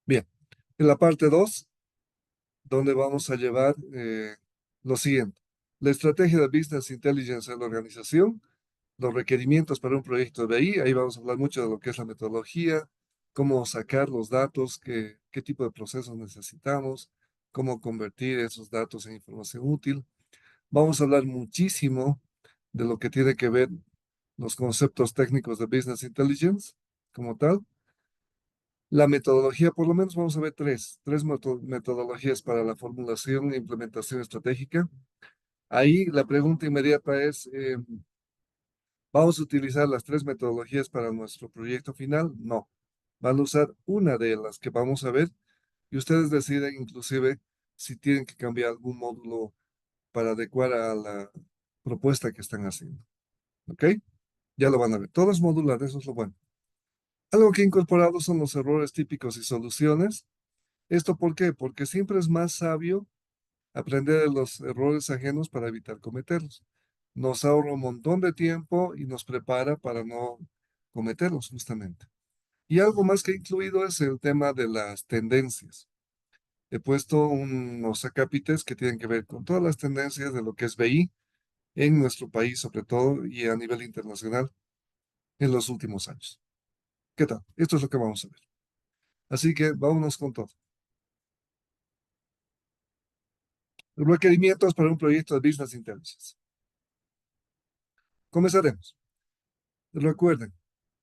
Bien, en la parte 2, donde vamos a llevar lo siguiente. La estrategia de Business Intelligence en la organización, los requerimientos para un proyecto de BI, ahí vamos a hablar mucho de lo que es la metodología, cómo sacar los datos, qué tipo de procesos necesitamos, cómo convertir esos datos en información útil. Vamos a hablar muchísimo de lo que tiene que ver los conceptos técnicos de Business Intelligence como tal. La metodología, por lo menos vamos a ver tres metodologías para la formulación e implementación estratégica. Ahí la pregunta inmediata es, ¿vamos a utilizar las tres metodologías para nuestro proyecto final? No, van a usar una de las que vamos a ver y ustedes deciden inclusive si tienen que cambiar algún módulo para adecuar a la propuesta que están haciendo. ¿Ok? Ya lo van a ver. Todo es modular, eso es lo bueno. Algo que he incorporado son los errores típicos y soluciones. ¿Esto por qué? Porque siempre es más sabio aprender de los errores ajenos para evitar cometerlos. Nos ahorra un montón de tiempo y nos prepara para no cometerlos, justamente. Y algo más que he incluido es el tema de las tendencias. He puesto unos acápites que tienen que ver con todas las tendencias de lo que es BI en nuestro país, sobre todo, y a nivel internacional en los últimos años. ¿Qué tal? Esto es lo que vamos a ver. Así que vámonos con todo. Requerimientos para un proyecto de Business Intelligence. Comenzaremos. Recuerden,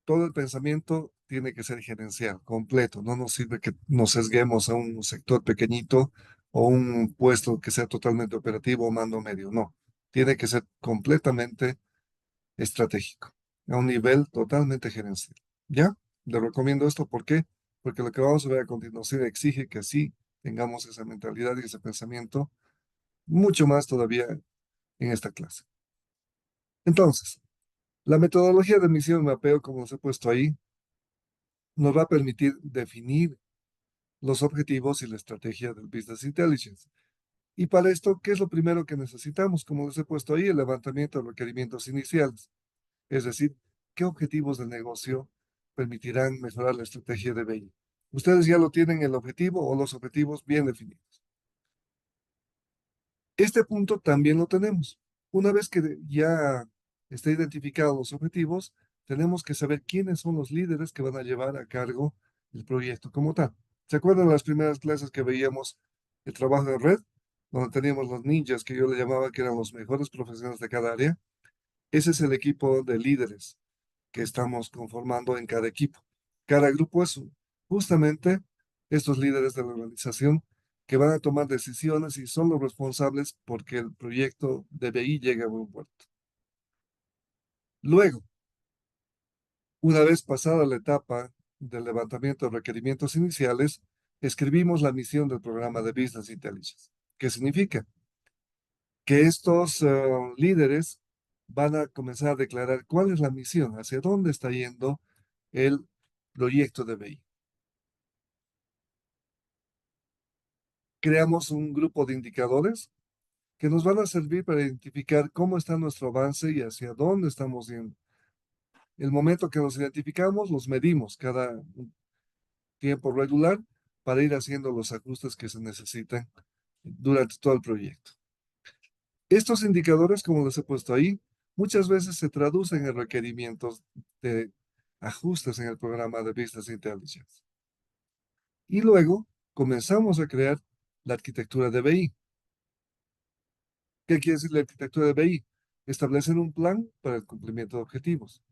todo el pensamiento tiene que ser gerencial, completo. No nos sirve que nos sesguemos a un sector pequeñito o un puesto que sea totalmente operativo o mando medio. No, tiene que ser completamente estratégico, a un nivel totalmente gerencial. ¿Ya? Le recomiendo esto. ¿Por qué? Porque lo que vamos a ver a continuación exige que sí tengamos esa mentalidad y ese pensamiento mucho más todavía en esta clase. Entonces, la metodología de misión y mapeo, como os he puesto ahí, nos va a permitir definir los objetivos y la estrategia del Business Intelligence. Y para esto, ¿qué es lo primero que necesitamos? Como les he puesto ahí, el levantamiento de requerimientos iniciales. Es decir, ¿qué objetivos de negocio permitirán mejorar la estrategia de BI? Ustedes ya lo tienen el objetivo o los objetivos bien definidos. Este punto también lo tenemos. Una vez que ya está identificados los objetivos, tenemos que saber quiénes son los líderes que van a llevar a cargo el proyecto como tal. ¿Se acuerdan de las primeras clases que veíamos el trabajo de red? Donde teníamos los ninjas, que yo le llamaba que eran los mejores profesionales de cada área. Ese es el equipo de líderes que estamos conformando en cada equipo. Cada grupo es justamente estos líderes de la organización que van a tomar decisiones y son los responsables porque el proyecto de BI llegue a buen puerto. Luego, una vez pasada la etapa del levantamiento de requerimientos iniciales, escribimos la misión del programa de Business Intelligence. ¿Qué significa? Que estos líderes van a comenzar a declarar cuál es la misión, hacia dónde está yendo el proyecto de BI. Creamos un grupo de indicadores que nos van a servir para identificar cómo está nuestro avance y hacia dónde estamos yendo. El momento que los identificamos, los medimos cada tiempo regular para ir haciendo los ajustes que se necesitan durante todo el proyecto. Estos indicadores, como les he puesto ahí, muchas veces se traducen en requerimientos de ajustes en el programa de Business Intelligence. Y luego comenzamos a crear la arquitectura de BI. ¿Qué quiere decir la arquitectura de BI? Establecer un plan para el cumplimiento de objetivos.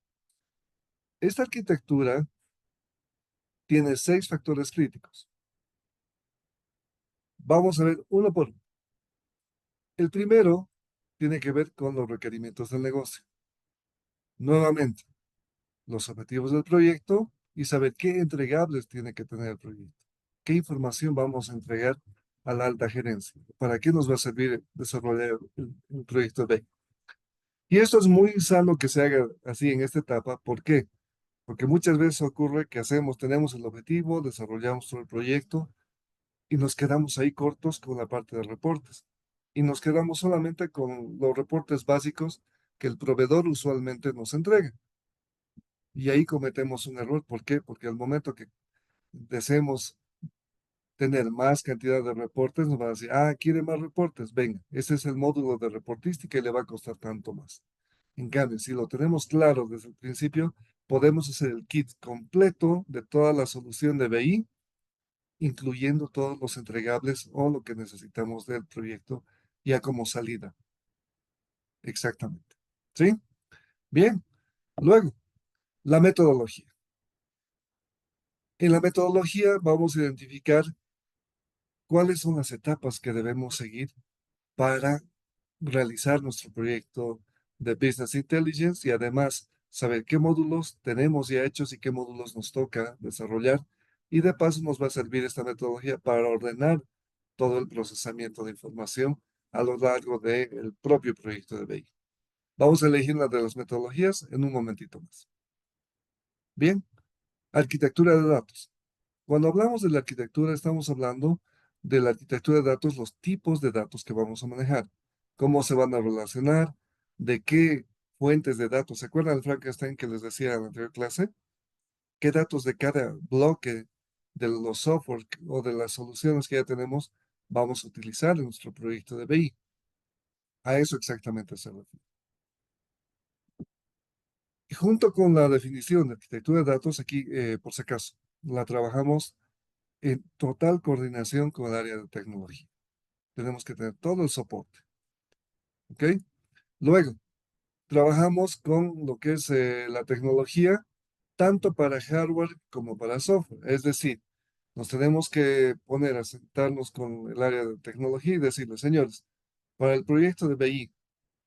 Esta arquitectura tiene 6 factores críticos. Vamos a ver uno por uno. El primero tiene que ver con los requerimientos del negocio. Nuevamente, los objetivos del proyecto y saber qué entregables tiene que tener el proyecto. ¿Qué información vamos a entregar a la alta gerencia? ¿Para qué nos va a servir desarrollar el proyecto de BI? Y esto es muy sano que se haga así en esta etapa. ¿Por qué? Porque muchas veces ocurre que tenemos el objetivo, desarrollamos todo el proyecto y nos quedamos ahí cortos con la parte de reportes. Y nos quedamos solamente con los reportes básicos que el proveedor usualmente nos entrega. Y ahí cometemos un error. ¿Por qué? Porque al momento que deseemos tener más cantidad de reportes, nos van a decir, ah, quiere más reportes, venga, ese es el módulo de reportística y le va a costar tanto más. En cambio, si lo tenemos claro desde el principio, podemos hacer el kit completo de toda la solución de BI, incluyendo todos los entregables o lo que necesitamos del proyecto ya como salida. Exactamente. ¿Sí? Bien. Luego, la metodología. En la metodología vamos a identificar cuáles son las etapas que debemos seguir para realizar nuestro proyecto de Business Intelligence y además saber qué módulos tenemos ya hechos y qué módulos nos toca desarrollar. Y de paso nos va a servir esta metodología para ordenar todo el procesamiento de información a lo largo del propio proyecto de BI. Vamos a elegir una de las metodologías en un momentito más. Bien, arquitectura de datos. Cuando hablamos de la arquitectura, estamos hablando de la arquitectura de datos, los tipos de datos que vamos a manejar, cómo se van a relacionar, de qué fuentes de datos. ¿Se acuerdan del Frankenstein que les decía en la anterior clase? ¿Qué datos de cada bloque de los software o de las soluciones que ya tenemos vamos a utilizar en nuestro proyecto de BI? A eso exactamente se refiere. Y junto con la definición de arquitectura de datos, aquí, por si acaso, la trabajamos en total coordinación con el área de tecnología. Tenemos que tener todo el soporte. ¿Ok? Luego, trabajamos con lo que es la tecnología, tanto para hardware como para software. Es decir, nos tenemos que poner a sentarnos con el área de tecnología y decirle, señores, para el proyecto de BI,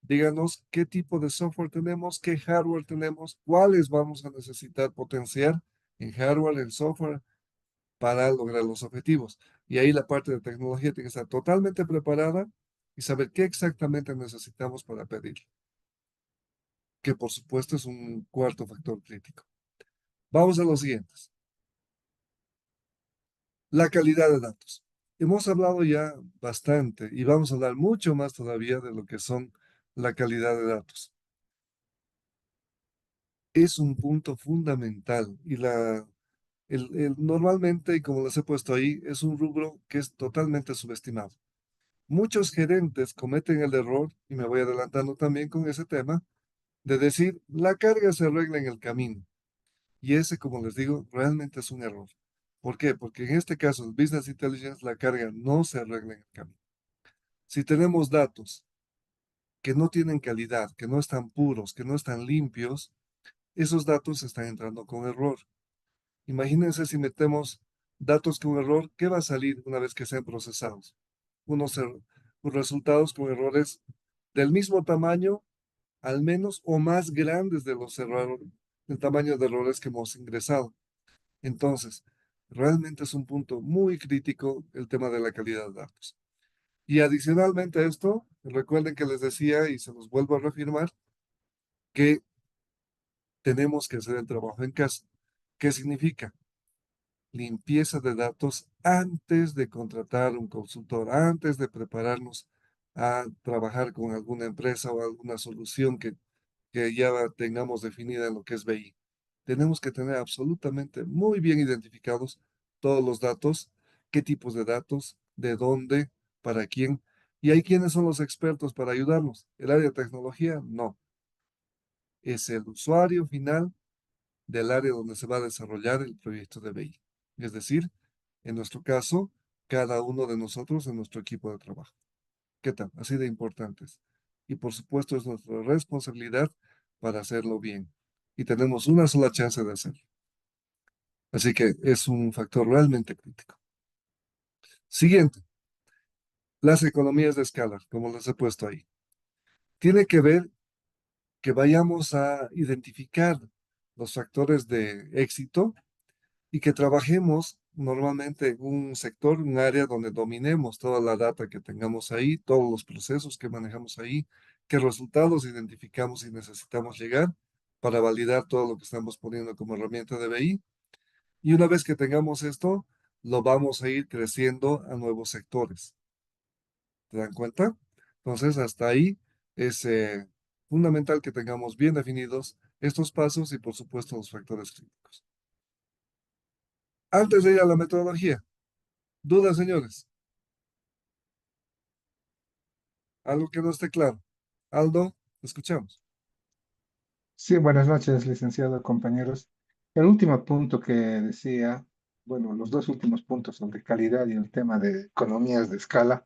díganos qué tipo de software tenemos, qué hardware tenemos, cuáles vamos a necesitar potenciar en hardware, en software, para lograr los objetivos. Y ahí la parte de tecnología tiene que estar totalmente preparada y saber qué exactamente necesitamos para pedir, que por supuesto es un cuarto factor crítico. Vamos a los siguientes. La calidad de datos. Hemos hablado ya bastante y vamos a hablar mucho más todavía de lo que son la calidad de datos. Es un punto fundamental y normalmente, y como les he puesto ahí, es un rubro que es totalmente subestimado. Muchos gerentes cometen el error, y me voy adelantando también con ese tema, de decir, la carga se arregla en el camino. Y ese, como les digo, realmente es un error. ¿Por qué? Porque en este caso, el Business Intelligence, la carga no se arregla en el camino. Si tenemos datos que no tienen calidad, que no están puros, que no están limpios, esos datos están entrando con error. Imagínense si metemos datos con error, ¿qué va a salir una vez que sean procesados? Unos resultados con errores del mismo tamaño, al menos, o más grandes de los errores, del tamaño de errores que hemos ingresado. Entonces, realmente es un punto muy crítico el tema de la calidad de datos. Y adicionalmente a esto, recuerden que les decía y se los vuelvo a reafirmar que tenemos que hacer el trabajo en casa. ¿Qué significa? Limpieza de datos antes de contratar un consultor, antes de prepararnos a trabajar con alguna empresa o alguna solución que ya tengamos definida en lo que es BI. Tenemos que tener absolutamente muy bien identificados todos los datos, qué tipos de datos, de dónde, para quién. ¿Y hay quiénes son los expertos para ayudarnos? ¿El área de tecnología? No. Es el usuario final del área donde se va a desarrollar el proyecto de BI. Es decir, en nuestro caso, cada uno de nosotros en nuestro equipo de trabajo. ¿Qué tal? Así de importantes. Y por supuesto es nuestra responsabilidad para hacerlo bien. Y tenemos una sola chance de hacerlo. Así que es un factor realmente crítico. Siguiente, las economías de escala, como les he puesto ahí. Tiene que ver que vayamos a identificar los factores de éxito y que trabajemos normalmente en un sector, un área donde dominemos toda la data que tengamos ahí, todos los procesos que manejamos ahí, qué resultados identificamos y necesitamos llegar para validar todo lo que estamos poniendo como herramienta de BI. Y una vez que tengamos esto, lo vamos a ir creciendo a nuevos sectores. ¿Te dan cuenta? Entonces, hasta ahí es fundamental que tengamos bien definidos estos pasos y, por supuesto, los factores críticos. Antes de ir a la metodología, ¿Dudas, señores? Algo que no esté claro. Aldo, escuchamos. Sí, buenas noches, licenciado, compañeros. El último punto que decía, bueno, los dos últimos puntos sobre calidad y el tema de economías de escala,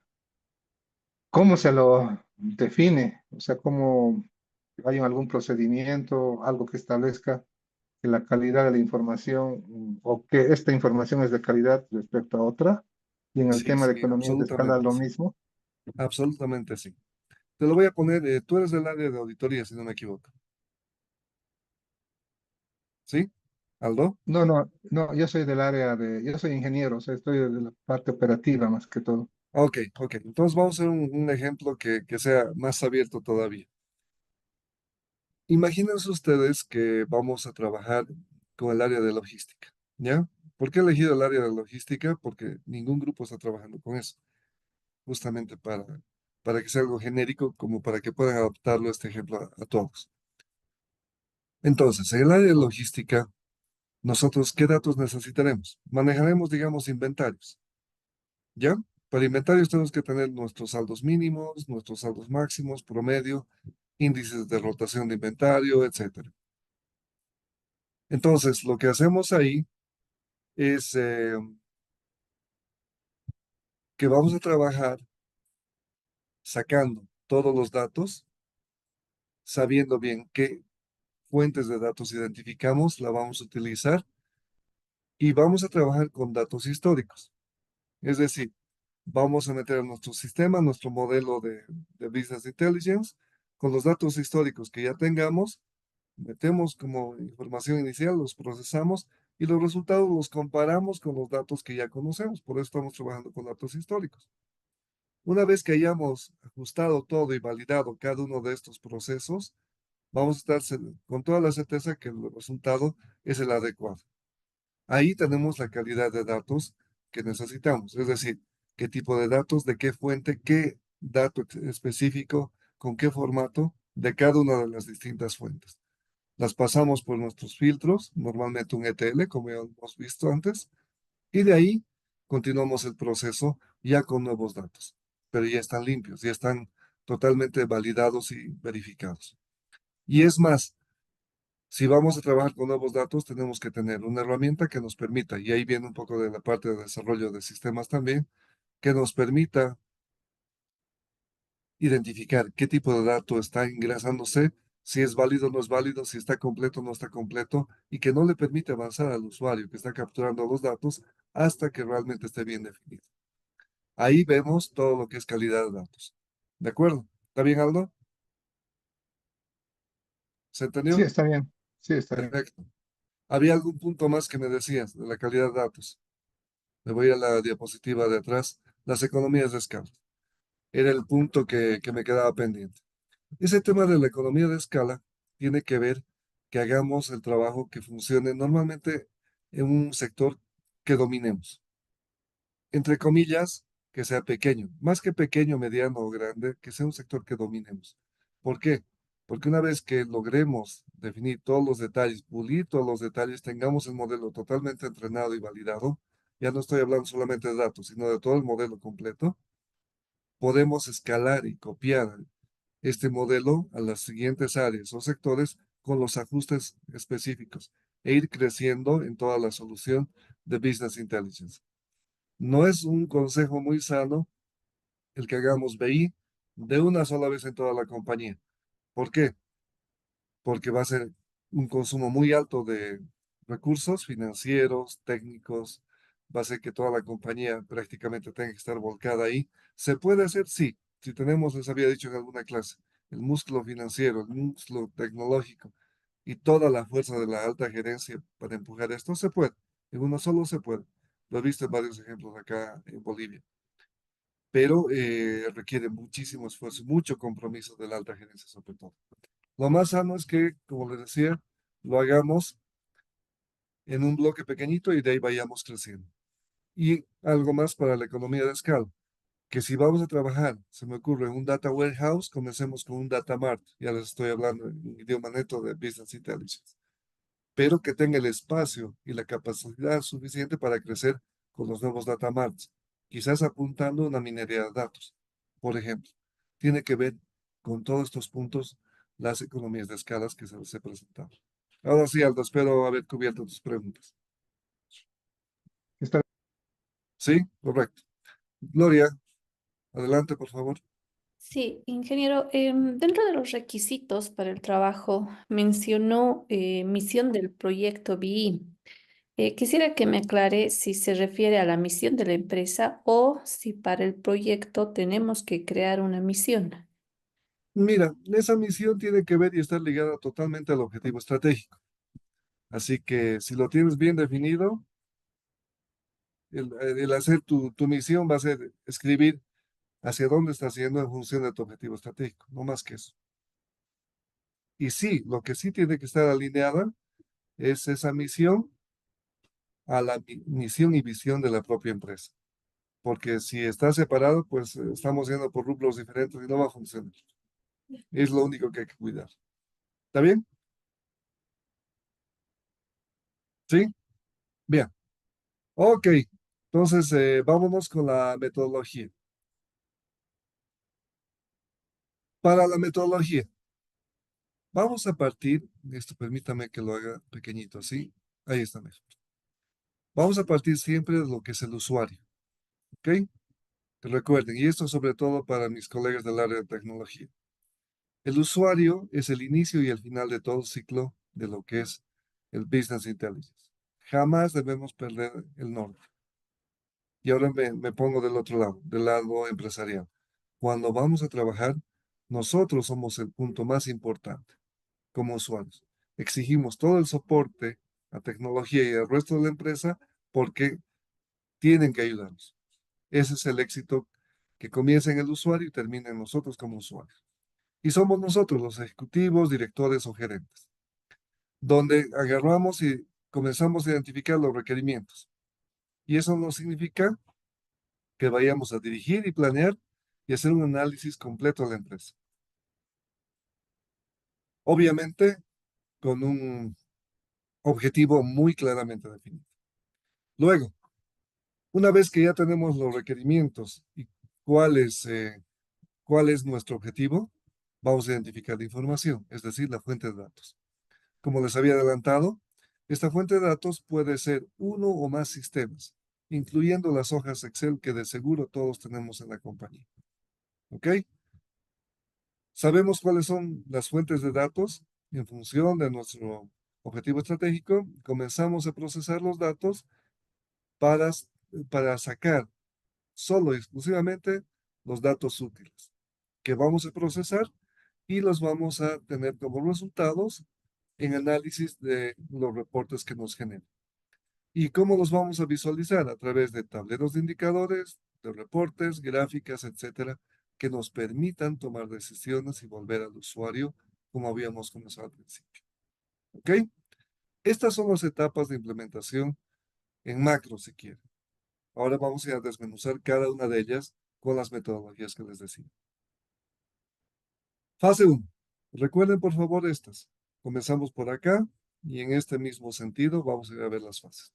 ¿cómo se lo define? O sea, ¿cómo hay algún procedimiento, algo que establezca que la calidad de la información o que esta información es de calidad respecto a otra? Y en el Sí, tema de sí, economías de escala, absolutamente lo sí. mismo. Absolutamente sí. Te lo voy a poner, tú eres del área de auditoría, si no me equivoco. ¿Sí? Aldo. No, no, no, yo soy del área de, yo soy ingeniero, o sea, estoy de la parte operativa más que todo. Ok, ok. Entonces vamos a hacer un ejemplo que sea más abierto todavía. Imagínense ustedes que vamos a trabajar con el área de logística, ¿ya? ¿Por qué he elegido el área de logística? Porque ningún grupo está trabajando con eso, justamente para que sea algo genérico, como para que puedan adaptarlo este ejemplo a todos. Entonces, en el área de logística, nosotros, ¿qué datos necesitaremos? Manejaremos, digamos, inventarios, ¿ya? Para inventarios tenemos que tener nuestros saldos mínimos, nuestros saldos máximos, promedio, índices de rotación de inventario, etcétera. Entonces, lo que hacemos ahí es que vamos a trabajar sacando todos los datos, sabiendo bien qué fuentes de datos identificamos, la vamos a utilizar y vamos a trabajar con datos históricos. Es decir, vamos a meter a nuestro sistema, nuestro modelo de Business Intelligence, con los datos históricos que ya tengamos, metemos como información inicial, los procesamos y los resultados los comparamos con los datos que ya conocemos. Por eso estamos trabajando con datos históricos. Una vez que hayamos ajustado todo y validado cada uno de estos procesos, vamos a estar con toda la certeza que el resultado es el adecuado. Ahí tenemos la calidad de datos que necesitamos, es decir, qué tipo de datos, de qué fuente, qué dato específico, con qué formato de cada una de las distintas fuentes. Las pasamos por nuestros filtros, normalmente un ETL, como ya hemos visto antes, y de ahí continuamos el proceso ya con nuevos datos, pero ya están limpios, ya están totalmente validados y verificados. Y es más, si vamos a trabajar con nuevos datos, tenemos que tener una herramienta que nos permita, y ahí viene un poco de la parte de desarrollo de sistemas también, que nos permita identificar qué tipo de dato está ingresándose, si es válido o no es válido, si está completo o no está completo, y que no le permite avanzar al usuario que está capturando los datos hasta que realmente esté bien definido. Ahí vemos todo lo que es calidad de datos. ¿De acuerdo? ¿Está bien, Aldo? ¿Se Sí, entendió? está bien, sí, está bien. Perfecto. ¿Había algún punto más que me decías de la calidad de datos? Me voy a la diapositiva de atrás. Las economías de escala. Era el punto que me quedaba pendiente. Ese tema de la economía de escala tiene que ver que hagamos el trabajo que funcione normalmente en un sector que dominemos. Entre comillas, que sea pequeño, más que pequeño, mediano o grande, que sea un sector que dominemos. ¿Por qué? Porque una vez que logremos definir todos los detalles, pulir todos los detalles, tengamos el modelo totalmente entrenado y validado, ya no estoy hablando solamente de datos, sino de todo el modelo completo, podemos escalar y copiar este modelo a las siguientes áreas o sectores con los ajustes específicos e ir creciendo en toda la solución de Business Intelligence. No es un consejo muy sano el que hagamos BI de una sola vez en toda la compañía. ¿Por qué? Porque va a ser un consumo muy alto de recursos financieros, técnicos, va a ser que toda la compañía prácticamente tenga que estar volcada ahí. ¿Se puede hacer? Sí. Si tenemos, les había dicho en alguna clase, el músculo financiero, el músculo tecnológico y toda la fuerza de la alta gerencia para empujar esto, se puede. En uno solo se puede. Lo he visto en varios ejemplos acá en Bolivia, pero requiere muchísimo esfuerzo, mucho compromiso de la alta gerencia sobre todo. Lo más sano es que, como les decía, lo hagamos en un bloque pequeñito y de ahí vayamos creciendo. Y algo más para la economía de escala, que si vamos a trabajar, se me ocurre, un data warehouse, comencemos con un data mart, ya les estoy hablando en idioma neto de Business Intelligence, pero que tenga el espacio y la capacidad suficiente para crecer con los nuevos data marts. quizás apuntando a una minería de datos, por ejemplo. Tiene que ver con todos estos puntos las economías de escalas que se les he presentado. Ahora sí, Aldo, espero haber cubierto tus preguntas. Está ¿Sí? Correcto. Gloria, adelante, por favor. Sí, ingeniero, dentro de los requisitos para el trabajo mencionó misión del proyecto BI. Quisiera que me aclare si se refiere a la misión de la empresa o si para el proyecto tenemos que crear una misión. Mira, esa misión tiene que ver y estar ligada totalmente al objetivo estratégico. Así que si lo tienes bien definido, el hacer tu misión va a ser escribir hacia dónde estás yendo en función de tu objetivo estratégico, no más que eso. Y sí, lo que sí tiene que estar alineada es esa misión a la misión y visión de la propia empresa. Porque si está separado, pues estamos yendo por rubros diferentes y no va a funcionar. Es lo único que hay que cuidar. ¿Está bien? ¿Sí? Bien. Ok. Entonces, vámonos con la metodología. Para la metodología, vamos a partir, esto permítame que lo haga pequeñito, ¿sí? Ahí está mejor. Vamos a partir siempre de lo que es el usuario, ¿ok? Recuerden, y esto sobre todo para mis colegas del área de tecnología. El usuario es el inicio y el final de todo ciclo de lo que es el Business Intelligence. Jamás debemos perder el norte. Y ahora me pongo del otro lado, del lado empresarial. Cuando vamos a trabajar, nosotros somos el punto más importante como usuarios. Exigimos todo el soporte a tecnología y al resto de la empresa porque tienen que ayudarnos. Ese es el éxito que comienza en el usuario y termina en nosotros como usuarios. Y somos nosotros los ejecutivos, directores o gerentes, donde agarramos y comenzamos a identificar los requerimientos. Y eso no significa que vayamos a dirigir y planear y hacer un análisis completo de la empresa. Obviamente, con un objetivo muy claramente definido. Luego, una vez que ya tenemos los requerimientos y cuál es nuestro objetivo, vamos a identificar la información, es decir, la fuente de datos. Como les había adelantado, esta fuente de datos puede ser uno o más sistemas, incluyendo las hojas Excel que de seguro todos tenemos en la compañía. ¿Ok? Sabemos cuáles son las fuentes de datos en función de nuestro objetivo estratégico. Comenzamos a procesar los datos para, para sacar solo y exclusivamente los datos útiles que vamos a procesar y los vamos a tener como resultados en análisis de los reportes que nos generan. ¿Y cómo los vamos a visualizar? A través de tableros de indicadores, de reportes, gráficas, etcétera, que nos permitan tomar decisiones y volver al usuario como habíamos comenzado al principio. ¿Ok? Estas son las etapas de implementación en macro, si quieren. Ahora vamos a ir a desmenuzar cada una de ellas con las metodologías que les decía. Fase 1. Recuerden por favor estas. Comenzamos por acá y en este mismo sentido vamos a ir a ver las fases.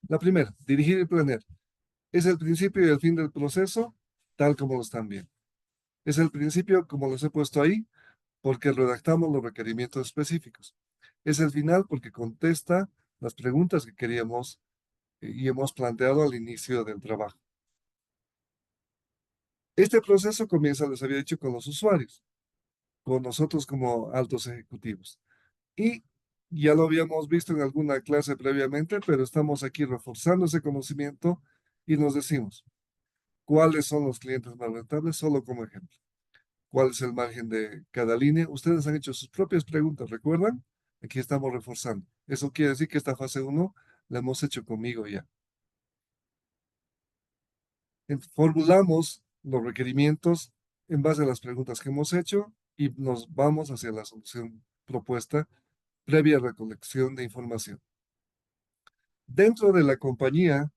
La primera, dirigir y planear. Es el principio y el fin del proceso, tal como lo están viendo. Es el principio, como los he puesto ahí, porque redactamos los requerimientos específicos. Es el final porque contesta las preguntas que queríamos y hemos planteado al inicio del trabajo. Este proceso comienza, les había dicho, con los usuarios, con nosotros como altos ejecutivos. Y ya lo habíamos visto en alguna clase previamente, pero estamos aquí reforzando ese conocimiento y nos decimos, ¿cuáles son los clientes más rentables? Solo como ejemplo. ¿Cuál es el margen de cada línea? Ustedes han hecho sus propias preguntas, ¿recuerdan? Aquí estamos reforzando. Eso quiere decir que esta fase uno la hemos hecho conmigo ya. Formulamos los requerimientos en base a las preguntas que hemos hecho y nos vamos hacia la solución propuesta previa recolección de información. Dentro de la compañía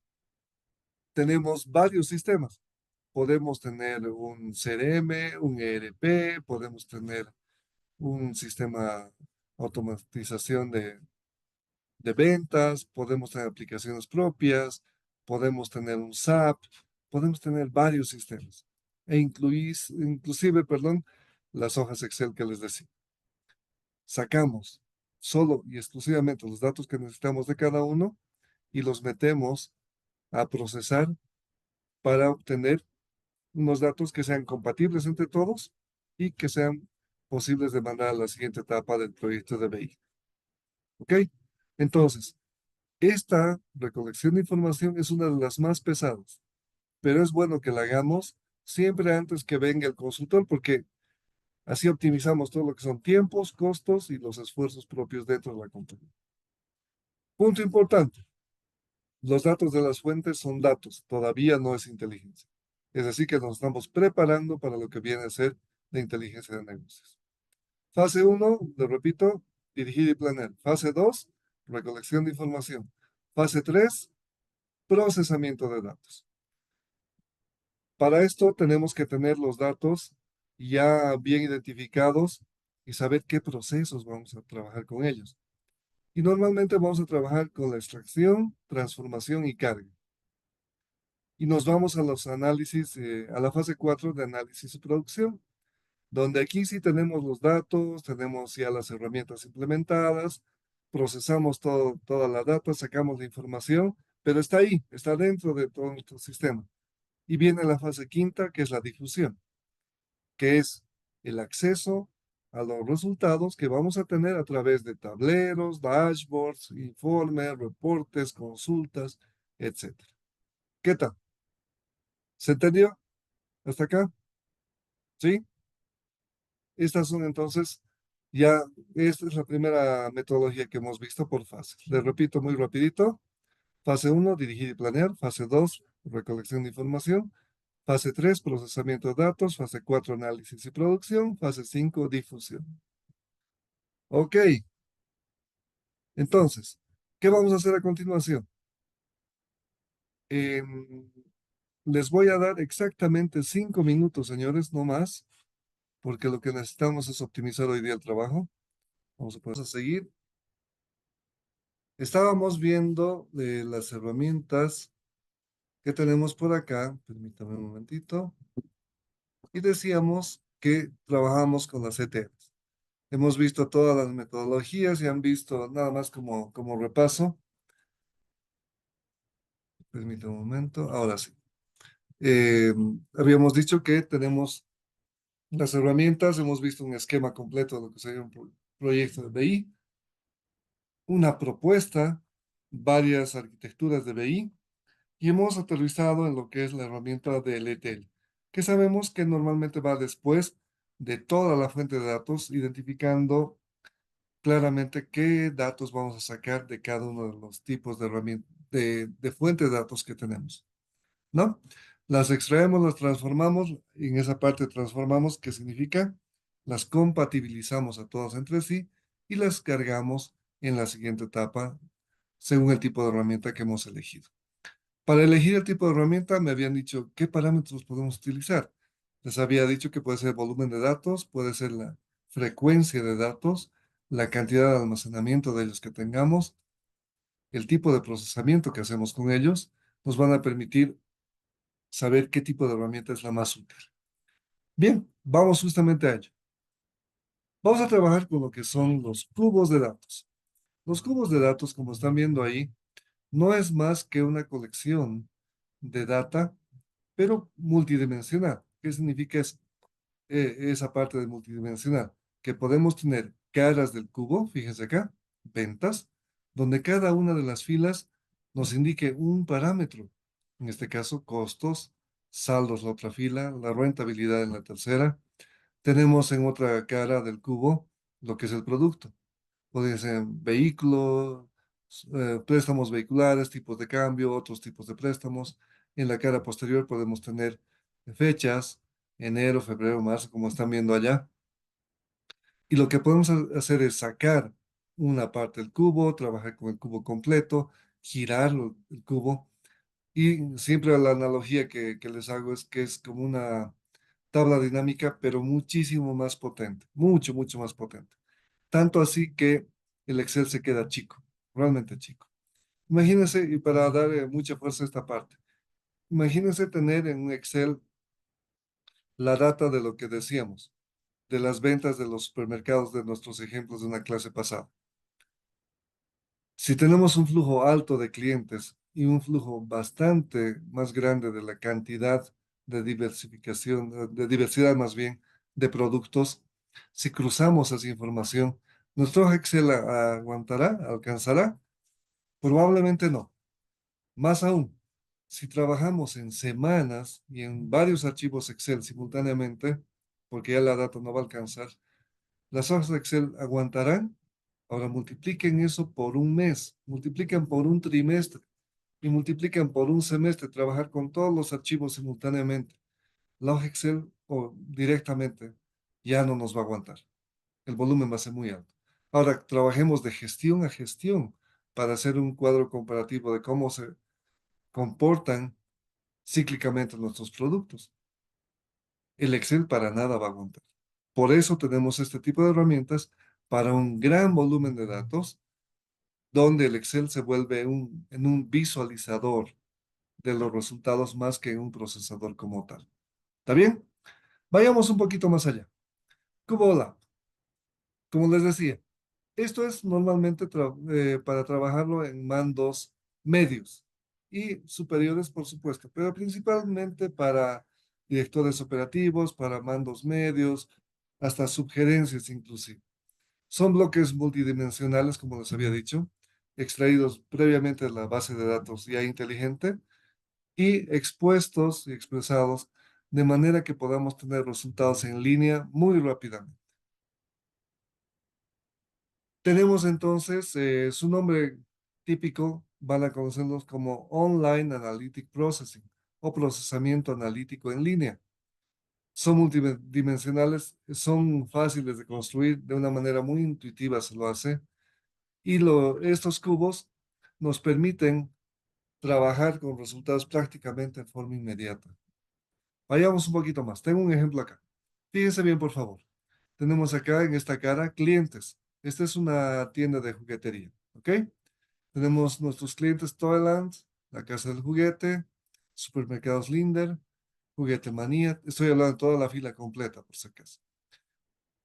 tenemos varios sistemas. Podemos tener un CRM, un ERP, podemos tener un sistema automatización de ventas, podemos tener aplicaciones propias, podemos tener un SAP, podemos tener varios sistemas e inclusive, perdón, las hojas Excel que les decía. Sacamos solo y exclusivamente los datos que necesitamos de cada uno y los metemos a procesar para obtener unos datos que sean compatibles entre todos y que sean posibles de mandar a la siguiente etapa del proyecto de BI. ¿Ok? Entonces, esta recolección de información es una de las más pesadas, pero es bueno que la hagamos siempre antes que venga el consultor porque así optimizamos todo lo que son tiempos, costos y los esfuerzos propios dentro de la compañía. Punto importante. Los datos de las fuentes son datos, todavía no es inteligencia. Es decir, que nos estamos preparando para lo que viene a ser la inteligencia de negocios. Fase uno, lo repito, dirigir y planear. Fase 2, recolección de información. Fase 3, procesamiento de datos. Para esto tenemos que tener los datos ya bien identificados y saber qué procesos vamos a trabajar con ellos. Y normalmente vamos a trabajar con la extracción, transformación y carga. Y nos vamos a los análisis, a la fase 4 de análisis y producción, donde aquí sí tenemos los datos, tenemos ya las herramientas implementadas, procesamos toda la data, sacamos la información, pero está ahí, está dentro de todo nuestro sistema. Y viene la fase quinta, que es la difusión, que es el acceso a los resultados que vamos a tener a través de tableros, dashboards, informes, reportes, consultas, etcétera. ¿Qué tal? ¿Se entendió hasta acá? ¿Sí? Estas son entonces, ya, esta es la primera metodología que hemos visto por fases. Les repito muy rapidito. Fase uno, dirigir y planear. Fase 2, recolección de información. Fase 3, procesamiento de datos. Fase 4, análisis y producción. Fase 5, difusión. Ok, entonces, ¿qué vamos a hacer a continuación? Em, Les voy a dar exactamente 5 minutos, señores, no más, porque lo que necesitamos es optimizar hoy día el trabajo. Vamos a seguir. Estábamos viendo las herramientas que tenemos por acá. Permítame un momentito. Y decíamos que trabajamos con las ETLs. Hemos visto todas las metodologías y han visto nada más como repaso. Permítame un momento. Ahora sí. Eh, Habíamos dicho que tenemos las herramientas, hemos visto un esquema completo de lo que sería un proyecto de BI, una propuesta, varias arquitecturas de BI y hemos aterrizado en lo que es la herramienta del ETL, que sabemos que normalmente va después de toda la fuente de datos, identificando claramente qué datos vamos a sacar de cada uno de los tipos de herramientas, de fuentes de datos que tenemos, ¿no? Las extraemos, las transformamos, y en esa parte transformamos, ¿qué significa? Las compatibilizamos a todas entre sí y las cargamos en la siguiente etapa según el tipo de herramienta que hemos elegido. Para elegir el tipo de herramienta me habían dicho qué parámetros podemos utilizar. Les había dicho que puede ser volumen de datos, puede ser la frecuencia de datos, la cantidad de almacenamiento de ellos que tengamos, el tipo de procesamiento que hacemos con ellos, nos van a permitir saber qué tipo de herramienta es la más útil. Bien, vamos justamente a ello. Vamos a trabajar con lo que son los cubos de datos. Los cubos de datos, como están viendo ahí, no es más que una colección de data pero multidimensional. ¿Qué significa esa parte de multidimensional? Que podemos tener caras del cubo, fíjense acá, ventas, donde cada una de las filas nos indique un parámetro. En este caso, costos, saldos la otra fila, la rentabilidad en la tercera. Tenemos en otra cara del cubo lo que es el producto. Puede ser vehículo, préstamos vehiculares, tipos de cambio, otros tipos de préstamos. En la cara posterior podemos tener fechas, enero, febrero, marzo, como están viendo allá. Y lo que podemos hacer es sacar una parte del cubo, trabajar con el cubo completo, girar el cubo. Y siempre la analogía que les hago es que es como una tabla dinámica, pero muchísimo más potente, mucho, mucho más potente. Tanto así que el Excel se queda chico, realmente chico. Imagínense, y para dar mucha fuerza a esta parte, Imagínense tener en un Excel la data de lo que decíamos, de las ventas de los supermercados de nuestros ejemplos de una clase pasada. Si tenemos un flujo alto de clientes y un flujo bastante más grande de la cantidad de diversificación, de diversidad más bien, de productos, si cruzamos esa información, ¿nuestro Excel aguantará, alcanzará? Probablemente no. Más aún, si trabajamos en semanas y en varios archivos Excel simultáneamente, porque ya la data no va a alcanzar, las hojas de Excel aguantarán. Ahora multipliquen eso por un mes, multipliquen por un trimestre y multipliquen por un semestre, trabajar con todos los archivos simultáneamente. La hoja Excel o directamente ya no nos va a aguantar. El volumen va a ser muy alto. Ahora trabajemos de gestión a gestión para hacer un cuadro comparativo de cómo se comportan cíclicamente nuestros productos. El Excel para nada va a aguantar. Por eso tenemos este tipo de herramientas para un gran volumen de datos, donde el Excel se vuelve en un visualizador de los resultados más que en un procesador como tal. ¿Está bien? Vayamos un poquito más allá. Cubo, como les decía, esto es normalmente para trabajarlo en mandos medios y superiores, por supuesto, pero principalmente para directores operativos, para mandos medios, hasta sugerencias inclusive. Son bloques multidimensionales, como les había dicho, extraídos previamente de la base de datos ya inteligente y expuestos y expresados de manera que podamos tener resultados en línea muy rápidamente. Tenemos entonces su nombre típico, van a conocerlos como Online Analytic Processing o procesamiento analítico en línea. Son multidimensionales, son fáciles de construir, de una manera muy intuitiva se lo hace, y estos cubos nos permiten trabajar con resultados prácticamente de forma inmediata. Vayamos un poquito más. Tengo un ejemplo acá. Fíjense bien, por favor. Tenemos acá en esta cara clientes. Esta es una tienda de juguetería, ¿ok? Tenemos nuestros clientes Toyland, la Casa del Juguete, Supermercados Linder, Juguete Manía. Estoy hablando de toda la fila completa, por si acaso.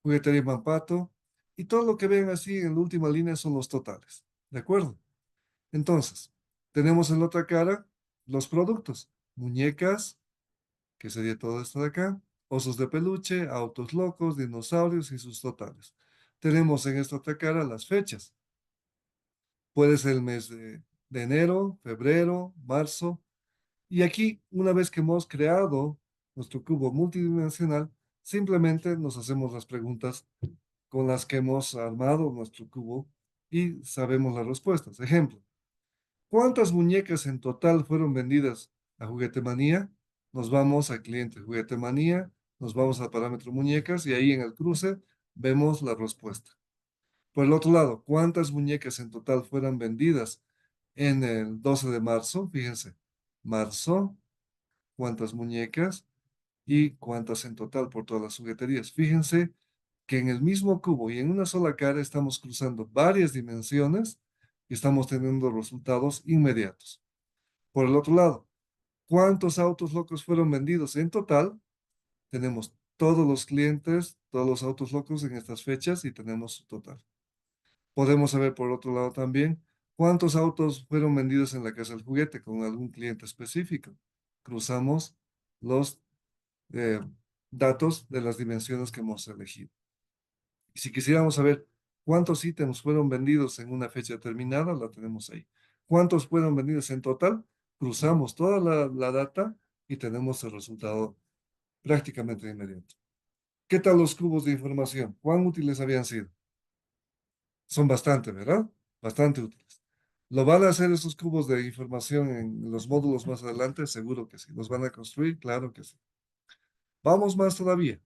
Juguetería Mampato. Y todo lo que ven así en la última línea son los totales. ¿De acuerdo? Entonces, tenemos en la otra cara los productos. Muñecas, que sería todo esto de acá. Osos de peluche, autos locos, dinosaurios y sus totales. Tenemos en esta otra cara las fechas. Puede ser el mes de enero, febrero, marzo. Y aquí, una vez que hemos creado nuestro cubo multidimensional, simplemente nos hacemos las preguntas con las que hemos armado nuestro cubo y sabemos las respuestas. Ejemplo, ¿cuántas muñecas en total fueron vendidas a Juguete Manía? Nos vamos a cliente Juguete Manía, nos vamos a parámetro muñecas y ahí en el cruce vemos la respuesta. Por el otro lado, ¿cuántas muñecas en total fueron vendidas en el 12 de marzo? Fíjense, marzo, ¿cuántas muñecas? Y cuántas en total por todas las jugueterías. Fíjense que en el mismo cubo y en una sola cara estamos cruzando varias dimensiones y estamos teniendo resultados inmediatos. Por el otro lado, ¿cuántos autos locos fueron vendidos en total? Tenemos todos los clientes, todos los autos locos en estas fechas y tenemos su total. Podemos saber por otro lado también cuántos autos fueron vendidos en la casa del juguete con algún cliente específico. Cruzamos los eh, datos de las dimensiones que hemos elegido. Y si quisiéramos saber cuántos ítems fueron vendidos en una fecha determinada, la tenemos ahí. ¿Cuántos fueron vendidos en total? Cruzamos toda la data y tenemos el resultado prácticamente inmediato. ¿Qué tal los cubos de información? ¿Cuán útiles habían sido? Son bastante, ¿verdad? Bastante útiles. ¿Lo van a hacer esos cubos de información en los módulos más adelante? Seguro que sí. ¿Los van a construir? Claro que sí. Vamos más todavía.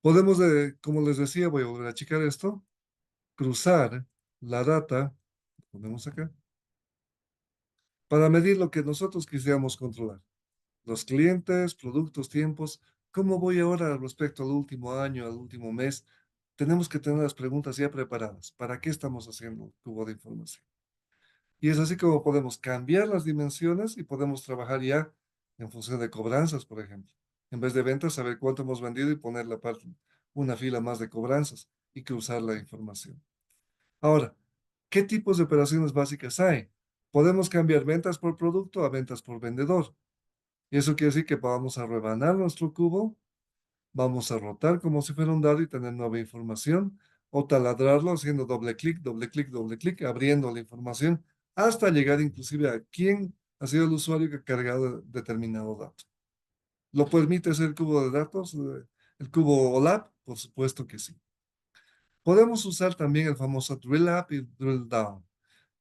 Podemos, como les decía, voy a volver a checar esto, cruzar la data, ponemos acá, para medir lo que nosotros quisiéramos controlar. Los clientes, productos, tiempos. ¿Cómo voy ahora respecto al último año, al último mes? Tenemos que tener las preguntas ya preparadas. ¿Para qué estamos haciendo el cubo de información? Y es así como podemos cambiar las dimensiones y podemos trabajar ya en función de cobranzas, por ejemplo. En vez de ventas, saber cuánto hemos vendido y poner la parte, una fila más de cobranzas y cruzar la información. Ahora, ¿qué tipos de operaciones básicas hay? Podemos cambiar ventas por producto a ventas por vendedor. Y eso quiere decir que vamos a rebanar nuestro cubo, vamos a rotar como si fuera un dado y tener nueva información, o taladrarlo haciendo doble clic, doble clic, doble clic, abriendo la información, hasta llegar inclusive a quién ha sido el usuario que ha cargado determinado dato. ¿Lo permite hacer el cubo de datos? ¿El cubo OLAP? Por supuesto que sí. Podemos usar también el famoso drill up y drill down,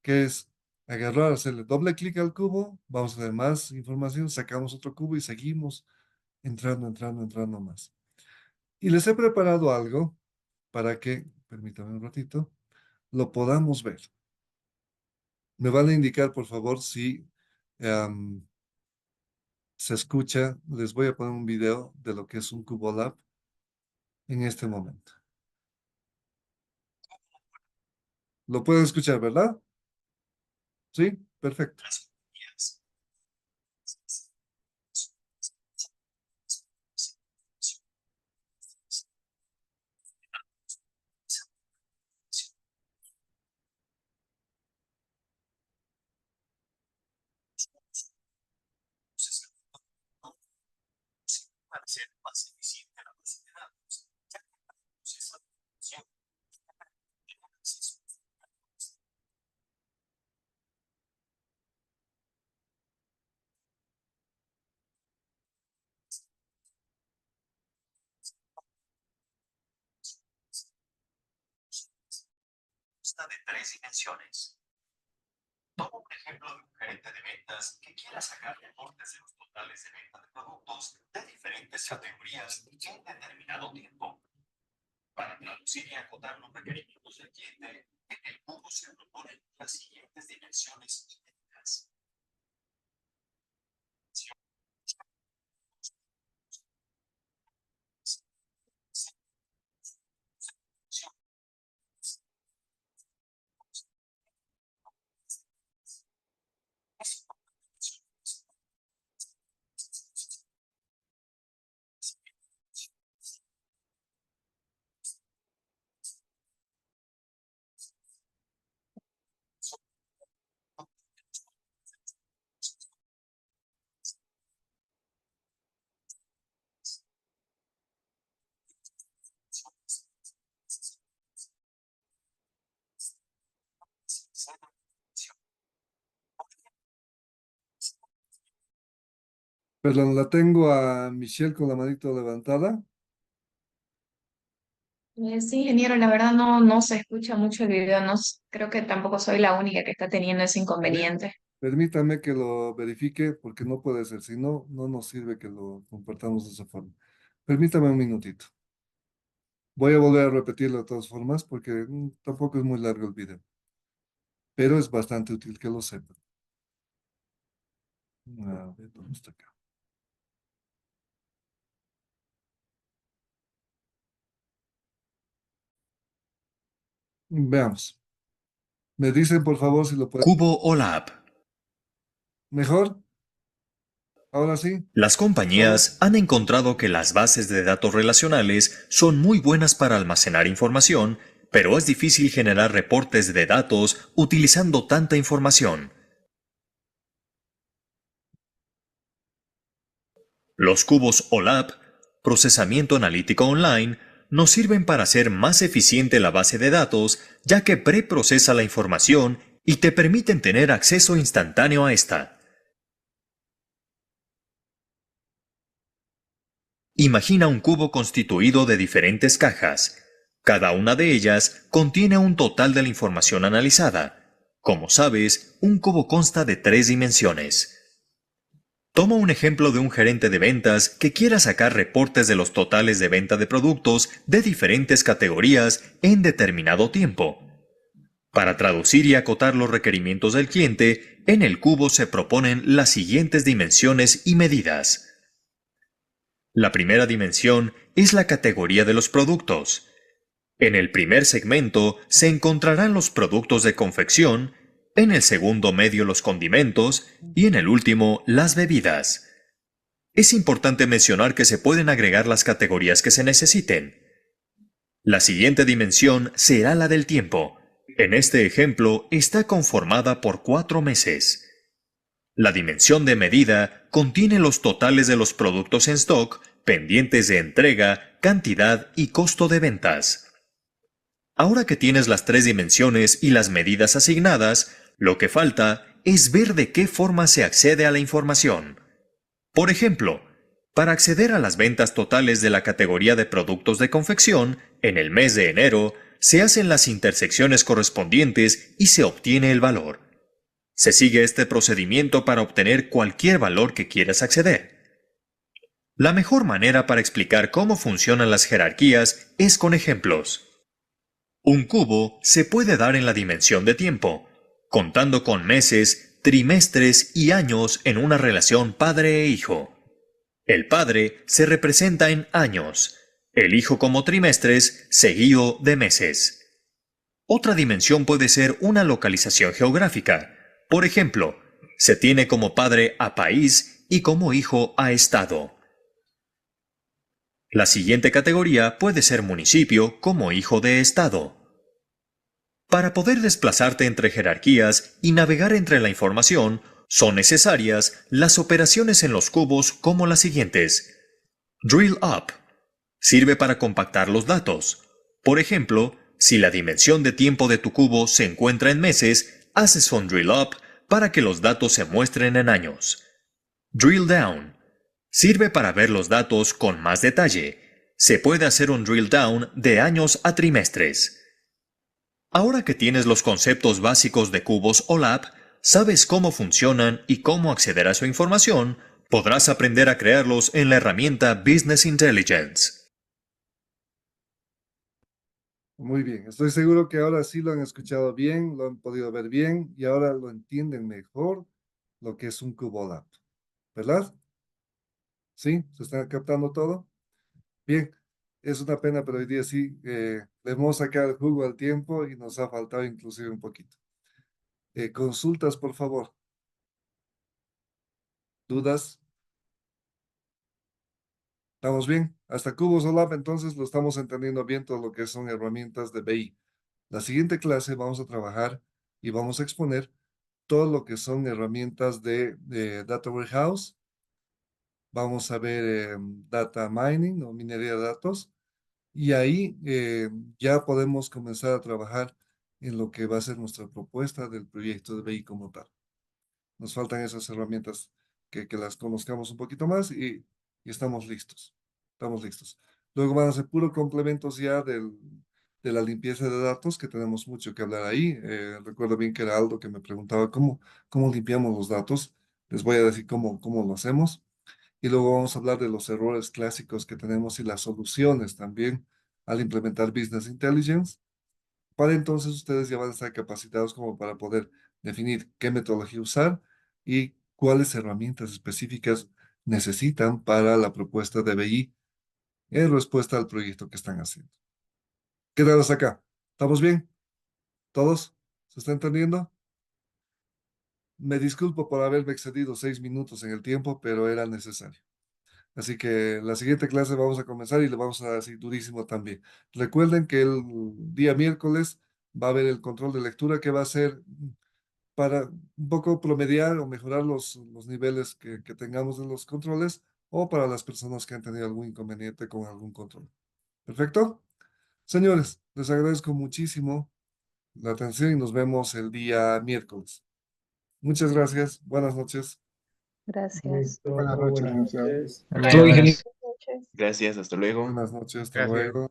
que es agarrar, hacerle doble clic al cubo, vamos a ver más información, sacamos otro cubo y seguimos entrando más. Y les he preparado algo para que, permítame un ratito, lo podamos ver. Me van a indicar, por favor, si em, se escucha. Les voy a poner un video de lo que es un Cubo Lab en este momento. ¿Lo pueden escuchar, verdad? Sí, perfecto. De tres dimensiones. Toma un ejemplo de un gerente de ventas que quiera sacar reportes de los totales de venta de productos de diferentes categorías en determinado tiempo. Para traducir y acotar los requerimientos del cliente, en el cubo se proponen las siguientes dimensiones y medidas. Perdón, la tengo a Michelle con la manito levantada. Sí, ingeniero, la verdad no se escucha mucho el video, creo que tampoco soy la única que está teniendo ese A ver, inconveniente. permítame que lo verifique porque no puede ser, si no, no nos sirve que lo compartamos de esa forma. Permítame un minutito. Voy a volver a repetirlo de todas formas porque tampoco es muy largo el video, pero es bastante útil que lo sepan. A ver, ¿dónde está acá? Veamos. Me dicen, por favor, si lo pueden. Cubo OLAP. ¿Mejor? Ahora sí. Las compañías han encontrado que las bases de datos relacionales son muy buenas para almacenar información, pero es difícil generar reportes de datos utilizando tanta información. Los cubos OLAP, procesamiento analítico online, nos sirven para hacer más eficiente la base de datos, ya que preprocesa la información y te permiten tener acceso instantáneo a esta. Imagina un cubo constituido de diferentes cajas. Cada una de ellas contiene un total de la información analizada. Como sabes, un cubo consta de 3 dimensiones. Toma un ejemplo de un gerente de ventas que quiera sacar reportes de los totales de venta de productos de diferentes categorías en determinado tiempo. Para traducir y acotar los requerimientos del cliente, en el cubo se proponen las siguientes dimensiones y medidas. La primera dimensión es la categoría de los productos. En el primer segmento se encontrarán los productos de confección, en el segundo medio los condimentos y en el último las bebidas. Es importante mencionar que se pueden agregar las categorías que se necesiten. La siguiente dimensión será la del tiempo. En este ejemplo está conformada por 4 meses. La dimensión de medida contiene los totales de los productos en stock, pendientes de entrega, cantidad y costo de ventas. Ahora que tienes las 3 dimensiones y las medidas asignadas, lo que falta es ver de qué forma se accede a la información. Por ejemplo, para acceder a las ventas totales de la categoría de productos de confección, en el mes de enero, se hacen las intersecciones correspondientes y se obtiene el valor. Se sigue este procedimiento para obtener cualquier valor que quieras acceder. La mejor manera para explicar cómo funcionan las jerarquías es con ejemplos. Un cubo se puede dar en la dimensión de tiempo, contando con meses, trimestres y años en una relación padre e hijo. El padre se representa en años, el hijo como trimestres seguido de meses. Otra dimensión puede ser una localización geográfica. Por ejemplo, se tiene como padre a país y como hijo a estado. La siguiente categoría puede ser municipio como hijo de estado. Para poder desplazarte entre jerarquías y navegar entre la información, son necesarias las operaciones en los cubos como las siguientes. Drill up. Sirve para compactar los datos. Por ejemplo, si la dimensión de tiempo de tu cubo se encuentra en meses, haces un drill up para que los datos se muestren en años. Drill down. Sirve para ver los datos con más detalle. Se puede hacer un drill down de años a trimestres. Ahora que tienes los conceptos básicos de cubos OLAP, sabes cómo funcionan y cómo acceder a su información, podrás aprender a crearlos en la herramienta Business Intelligence. Muy bien, estoy seguro que ahora sí lo han escuchado bien, lo han podido ver bien y ahora lo entienden mejor lo que es un cubo OLAP, ¿verdad? ¿Sí? ¿Se está captando todo? Bien, es una pena, pero hoy día sí le hemos sacado el jugo al tiempo y nos ha faltado inclusive un poquito. Consultas, por favor. ¿Dudas? ¿Estamos bien? Hasta Cubos OLAP, entonces lo estamos entendiendo bien todo lo que son herramientas de BI. La siguiente clase vamos a trabajar y vamos a exponer todo lo que son herramientas de Data Warehouse. Vamos a ver Data Mining o minería de datos. Y ahí ya podemos comenzar a trabajar en lo que va a ser nuestra propuesta del proyecto de BI como tal. Nos faltan esas herramientas que las conozcamos un poquito más y estamos listos. Estamos listos. Luego van a ser puros complementos ya de la limpieza de datos, que tenemos mucho que hablar ahí. Recuerdo bien que era Aldo que me preguntaba cómo limpiamos los datos. Les voy a decir cómo lo hacemos. Y luego vamos a hablar de los errores clásicos que tenemos y las soluciones también al implementar Business Intelligence. Para entonces ustedes ya van a estar capacitados como para poder definir qué metodología usar y cuáles herramientas específicas necesitan para la propuesta de BI en respuesta al proyecto que están haciendo. ¿Qué tal hasta acá? ¿Estamos bien? ¿Todos? ¿Se está entendiendo? Me disculpo por haberme excedido 6 minutos en el tiempo, pero era necesario. Así que la siguiente clase vamos a comenzar y le vamos a dar así durísimo también. Recuerden que el día miércoles va a haber el control de lectura que va a ser para un poco promediar o mejorar los niveles que tengamos en los controles o para las personas que han tenido algún inconveniente con algún control. ¿Perfecto? Señores, les agradezco muchísimo la atención y nos vemos el día miércoles. Muchas gracias. Buenas noches. Gracias. Buenas noches, licenciado. Hasta luego, ingeniero. Buenas noches. Gracias, hasta luego. Buenas noches. Hasta Gracias. luego.